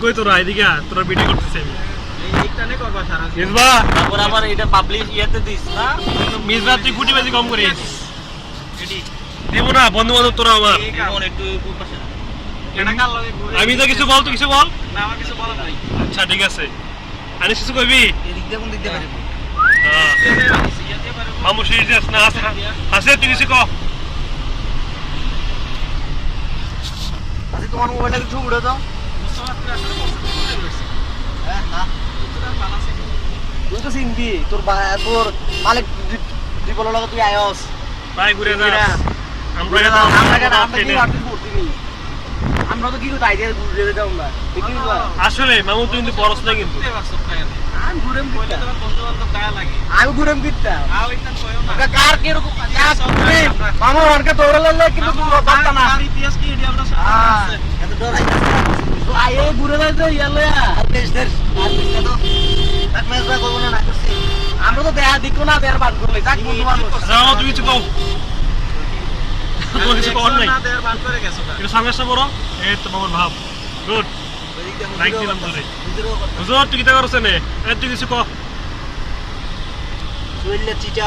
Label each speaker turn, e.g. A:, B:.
A: কই তোরা এদিকে তোরা ভিডিও করতেছিস আমি
B: এইটানে করবা সারা
A: মিসবা
B: তারপর আবার এটা পাবলিশ ইয়াতে দিস না
A: মিসবা তুই গুটিবাজি কম করিস
B: এডি
A: দেব না বন্ধু বান্ধব তোরা আমার
B: এখন একটু পাশে এটা কাল লাগে
A: আমি তো কিছু বল তো কিছু বল
B: না আমার কিছু বলার নাই
A: আচ্ছা ঠিক আছে আনিস কিছু কইবি
B: এদিক দিয়ে কোন দিক দিয়ে পারবো
A: হ্যাঁ
B: ইয়াতে পারবো
A: মামু সিরিয়াস না হাসে তুই কিছু কহ
B: আচ্ছা তোমার মোবাইলটা একটু উড়ে দাও হ্যাঁ না তুই তো চিনবি তোর মালিক জীবন লাগে তুই আয়স
A: ভাই ঘুরে যা আমরা
B: আমরা তো কি করতে আইডিয়া ঘুরে যেতাম না কি
A: আসলে মামু তুই কিন্তু বড়স না কিন্তু
B: আমি ঘুরেম বলে তোমার বন্ধু বান্ধব গায়া লাগে আমি ঘুরেম কিটা আও একদম কইও না কার কি রকম মামা ওরকে তোরা লাগলে কিন্তু বাতা না আর ইতিহাস কি এডি আমরা আছে এত ডর আইতাছে তো আয়ে ঘুরে যাইতে ইয়ালে আর দেশদের আর দেশটা তো এক মেজরা করব না করছি আমরা তো দেয়া দিকো না দেয়ার বাদ করলে যাক বন্ধু মানুষ
A: যাও তুই কিছু কও তুই কিছু কর নাই
B: না দেয়ার বাদ করে গেছো
A: এটা সামনে বড় এই তো মামুর ভাব গুড লাইক দিলাম তোরে হুজুর তুই কি তা করছ নে তুই কিছু কহ
B: চুইলে চিটা